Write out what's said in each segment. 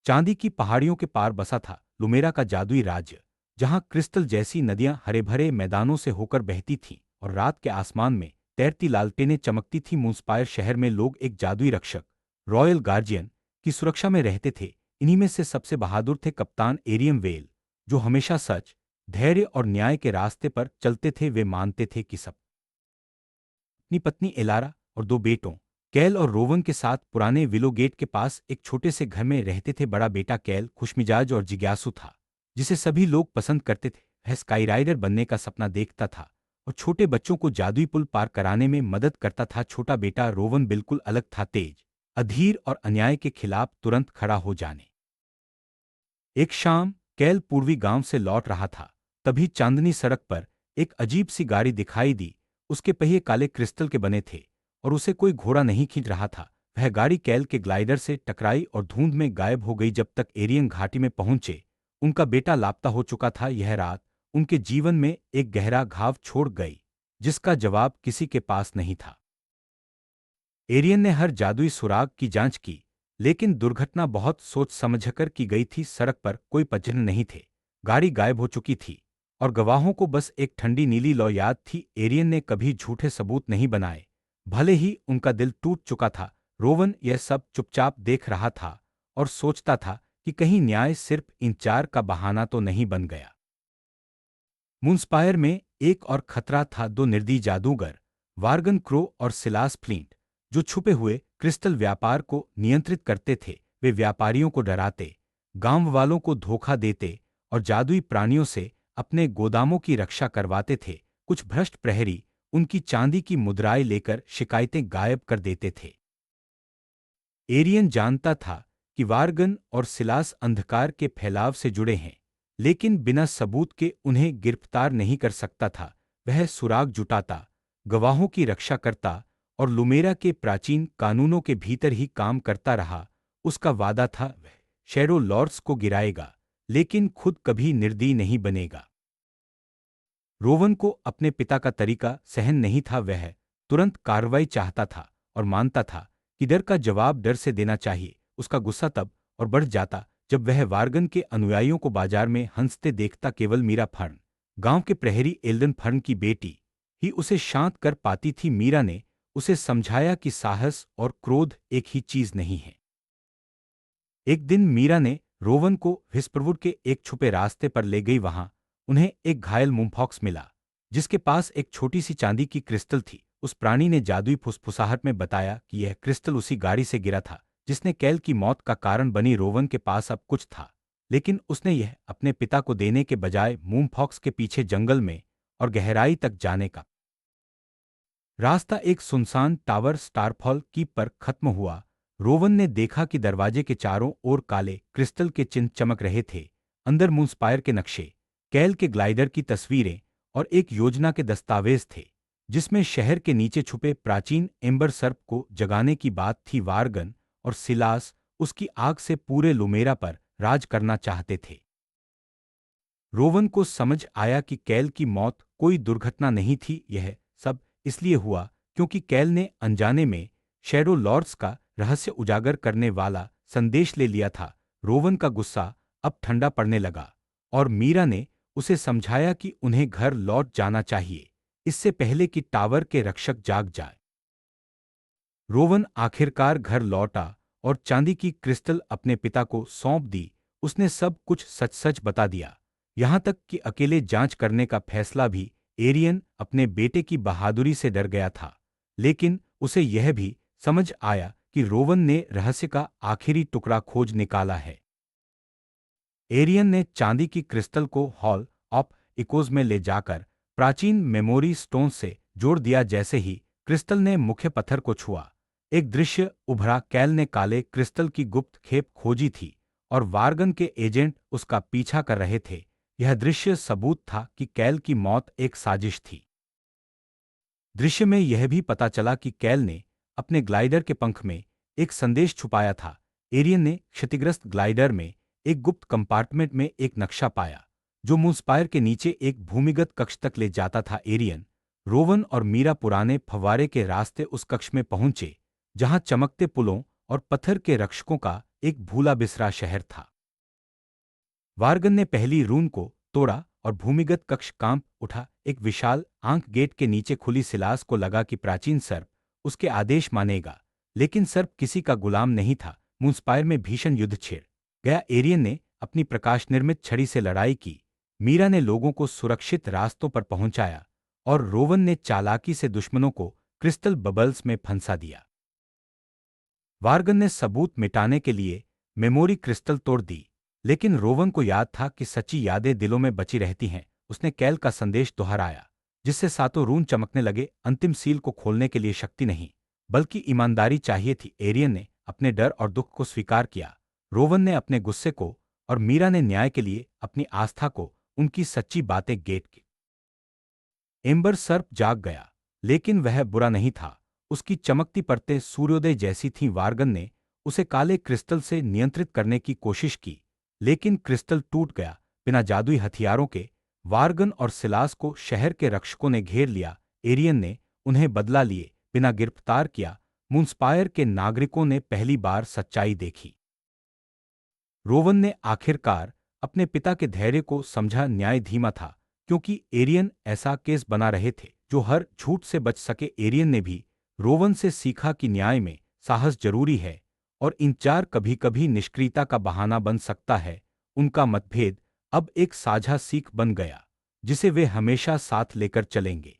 चांदी की पहाड़ियों के पार बसा था लुमेरा का जादुई राज्य, जहां क्रिस्टल जैसी नदियां हरे भरे मैदानों से होकर बहती थीं और रात के आसमान में तैरती लालटेनें चमकती थीं। मूनस्पायर शहर में लोग एक जादुई रक्षक, रॉयल गार्जियन, की सुरक्षा में रहते थे। इन्हीं में से सबसे बहादुर थे कप्तान एरियम वेल, जो हमेशा सच, धैर्य और न्याय के रास्ते पर चलते थे। वे मानते थे कि सब अपनी पत्नी एलारा और दो बेटों, कैल और रोवन के साथ पुराने विलो गेट के पास एक छोटे से घर में रहते थे। बड़ा बेटा कैल खुशमिजाज और जिज्ञासु था, जिसे सभी लोग पसंद करते थे। वह स्काई राइडर बनने का सपना देखता था और छोटे बच्चों को जादुई पुल पार कराने में मदद करता था। छोटा बेटा रोवन बिल्कुल अलग था, तेज, अधीर और अन्याय के खिलाफ तुरंत खड़ा हो जाने। एक शाम कैल पूर्वी गांव से लौट रहा था, तभी चांदनी सड़क पर एक अजीब सी गाड़ी दिखाई दी। उसके पहिए काले क्रिस्टल के बने थे और उसे कोई घोड़ा नहीं खींच रहा था। वह गाड़ी कैल के ग्लाइडर से टकराई और धुंध में गायब हो गई। जब तक एरियन घाटी में पहुंचे, उनका बेटा लापता हो चुका था। यह रात उनके जीवन में एक गहरा घाव छोड़ गई, जिसका जवाब किसी के पास नहीं था। एरियन ने हर जादुई सुराग की जांच की, लेकिन दुर्घटना बहुत सोच समझकर की गई थी। सड़क पर कोई पजन नहीं थे, गाड़ी गायब हो चुकी थी और गवाहों को बस एक ठंडी नीली लौ याद थी। एरियन ने कभी झूठे सबूत नहीं बनाए, भले ही उनका दिल टूट चुका था। रोवन यह सब चुपचाप देख रहा था और सोचता था कि कहीं न्याय सिर्फ इन चार का बहाना तो नहीं बन गया। मूनस्पायर में एक और खतरा था, दो निर्दयी जादूगर, वार्गन क्रो और सिलास फ्लिंट, जो छुपे हुए क्रिस्टल व्यापार को नियंत्रित करते थे। वे व्यापारियों को डराते, गांव वालों को धोखा देते और जादुई प्राणियों से अपने गोदामों की रक्षा करवाते थे। कुछ भ्रष्ट प्रहरी उनकी चांदी की मुद्राएं लेकर शिकायतें गायब कर देते थे। एरियन जानता था कि वार्गन और सिलास अंधकार के फैलाव से जुड़े हैं, लेकिन बिना सबूत के उन्हें गिरफ्तार नहीं कर सकता था। वह सुराग जुटाता, गवाहों की रक्षा करता और लुमेरा के प्राचीन कानूनों के भीतर ही काम करता रहा। उसका वादा था, वह शैडो लॉर्ड्स को गिराएगा, लेकिन खुद कभी निर्दयी नहीं बनेगा। रोवन को अपने पिता का तरीका सहन नहीं था। वह तुरंत कार्रवाई चाहता था और मानता था कि डर का जवाब डर से देना चाहिए। उसका गुस्सा तब और बढ़ जाता जब वह वार्गन के अनुयायियों को बाजार में हंसते देखता। केवल मीरा फर्न, गांव के प्रहरी एल्डन फर्न की बेटी, ही उसे शांत कर पाती थी। मीरा ने उसे समझाया कि साहस और क्रोध एक ही चीज नहीं है। एक दिन मीरा ने रोवन को विस्परवुड के एक छुपे रास्ते पर ले गई। वहां उन्हें एक घायल मुंहफॉक्स मिला, जिसके पास एक छोटी सी चांदी की क्रिस्टल थी। उस प्राणी ने जादुई फुसफुसाहट में बताया कि यह क्रिस्टल उसी गाड़ी से गिरा था जिसने कैल की मौत का कारण बनी। रोवन के पास अब कुछ था, लेकिन उसने यह अपने पिता को देने के बजाय मूमफॉक्स के पीछे जंगल में और गहराई तक जाने का रास्ता एक सुनसान टावर स्टारफॉल की पर खत्म हुआ। रोवन ने देखा कि दरवाजे के चारों ओर काले क्रिस्टल के चिन्ह चमक रहे थे। अंदर मूनस्पायर के नक्शे, कैल के ग्लाइडर की तस्वीरें और एक योजना के दस्तावेज थे, जिसमें शहर के नीचे छुपे प्राचीन एम्बर सर्प को जगाने की बात थी। वार्गन और सिलास उसकी आग से पूरे लुमेरा पर राज करना चाहते थे। रोवन को समझ आया कि कैल की मौत कोई दुर्घटना नहीं थी। यह सब इसलिए हुआ क्योंकि कैल ने अनजाने में शैडो लॉर्ड्स का रहस्य उजागर करने वाला संदेश ले लिया था। रोवन का गुस्सा अब ठंडा पड़ने लगा और मीरा ने उसे समझाया कि उन्हें घर लौट जाना चाहिए, इससे पहले कि टावर के रक्षक जाग जाए। रोवन आखिरकार घर लौटा और चांदी की क्रिस्टल अपने पिता को सौंप दी। उसने सब कुछ सच सच बता दिया, यहां तक कि अकेले जांच करने का फैसला भी। एरियन अपने बेटे की बहादुरी से डर गया था, लेकिन उसे यह भी समझ आया कि रोवन ने रहस्य का आखिरी टुकड़ा खोज निकाला है। एरियन ने चांदी की क्रिस्टल को हॉल ऑफ इकोज में ले जाकर प्राचीन मेमोरी स्टोन से जोड़ दिया। जैसे ही क्रिस्टल ने मुख्य पत्थर को छुआ, एक दृश्य उभरा। कैल ने काले क्रिस्टल की गुप्त खेप खोजी थी और वार्गन के एजेंट उसका पीछा कर रहे थे। यह दृश्य सबूत था कि कैल की मौत एक साजिश थी। दृश्य में यह भी पता चला कि कैल ने अपने ग्लाइडर के पंख में एक संदेश छुपाया था। एरियन ने क्षतिग्रस्त ग्लाइडर में एक गुप्त कंपार्टमेंट में एक नक्शा पाया, जो मूनस्पायर के नीचे एक भूमिगत कक्ष तक ले जाता था। एरियन, रोवन और मीरा पुराने फव्वारे के रास्ते उस कक्ष में पहुंचे, जहां चमकते पुलों और पत्थर के रक्षकों का एक भूला बिसरा शहर था। वार्गन ने पहली रून को तोड़ा और भूमिगत कक्ष कांप उठा। एक विशाल आंख गेट के नीचे खुली सिलास को लगा कि प्राचीन सर्प उसके आदेश मानेगा, लेकिन सर्प किसी का गुलाम नहीं था। मूनस्पायर में भीषण युद्ध छिड़ गया। एरियन ने अपनी प्रकाश निर्मित छड़ी से लड़ाई की, मीरा ने लोगों को सुरक्षित रास्तों पर पहुंचाया और रोवन ने चालाकी से दुश्मनों को क्रिस्टल बबल्स में फंसा दिया। वार्गन ने सबूत मिटाने के लिए मेमोरी क्रिस्टल तोड़ दी, लेकिन रोवन को याद था कि सच्ची यादें दिलों में बची रहती हैं। उसने कैल का संदेश दोहराया, जिससे सातों रून चमकने लगे। अंतिम सील को खोलने के लिए शक्ति नहीं, बल्कि ईमानदारी चाहिए थी। एरियन ने अपने डर और दुख को स्वीकार किया, रोवन ने अपने गुस्से को, और मीरा ने न्याय के लिए अपनी आस्था को। उनकी सच्ची बातें गेट की। एम्बर सर्प जाग गया, लेकिन वह बुरा नहीं था। उसकी चमकती परतें सूर्योदय जैसी थीं। वार्गन ने उसे काले क्रिस्टल से नियंत्रित करने की कोशिश की, लेकिन क्रिस्टल टूट गया। बिना जादुई हथियारों के वार्गन और सिलास को शहर के रक्षकों ने घेर लिया। एरियन ने उन्हें बदला लिए बिना गिरफ्तार किया। मूनस्पायर के नागरिकों ने पहली बार सच्चाई देखी। रोवन ने आखिरकार अपने पिता के धैर्य को समझा। न्याय धीमा था, क्योंकि एरियन ऐसा केस बना रहे थे जो हर झूठ से बच सके। एरियन ने भी रोवन से सीखा कि न्याय में साहस जरूरी है, और इंतजार कभी कभी निष्क्रियता का बहाना बन सकता है। उनका मतभेद अब एक साझा सीख बन गया, जिसे वे हमेशा साथ लेकर चलेंगे।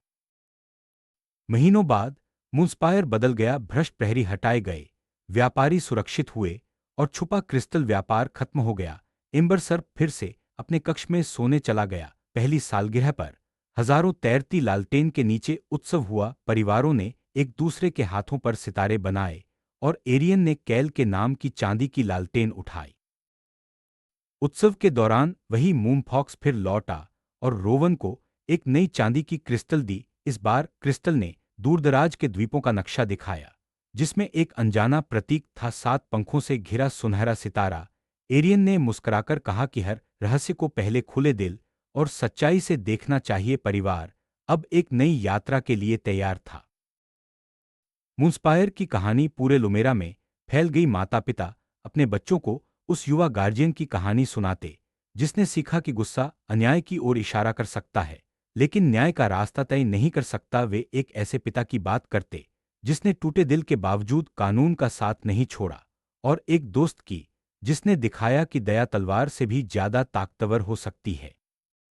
महीनों बाद मूनस्पायर बदल गया। भ्रष्ट प्रहरी हटाए गए, व्यापारी सुरक्षित हुए, और छुपा क्रिस्टल व्यापार खत्म हो गया। एम्बर सर्प फिर से अपने कक्ष में सोने चला गया। पहली सालगिरह पर हजारों तैरती लालटेन के नीचे उत्सव हुआ। परिवारों ने एक दूसरे के हाथों पर सितारे बनाए, और एरियन ने कैल के नाम की चांदी की लालटेन उठाई। उत्सव के दौरान वही मूनफॉक्स फिर लौटा और रोवन को एक नई चांदी की क्रिस्टल दी। इस बार क्रिस्टल ने दूरदराज के द्वीपों का नक्शा दिखाया, जिसमें एक अनजाना प्रतीक था, 7 पंखों से घिरा सुनहरा सितारा। एरियन ने मुस्कुराकर कहा कि हर रहस्य को पहले खुले दिल और सच्चाई से देखना चाहिए। परिवार अब एक नई यात्रा के लिए तैयार था। मूनस्पायर की कहानी पूरे लुमेरा में फैल गई। माता पिता अपने बच्चों को उस युवा गार्जियन की कहानी सुनाते, जिसने सीखा कि गुस्सा अन्याय की ओर इशारा कर सकता है, लेकिन न्याय का रास्ता तय नहीं कर सकता। वे एक ऐसे पिता की बात करते जिसने टूटे दिल के बावजूद कानून का साथ नहीं छोड़ा, और एक दोस्त की जिसने दिखाया कि दया तलवार से भी ज्यादा ताकतवर हो सकती है।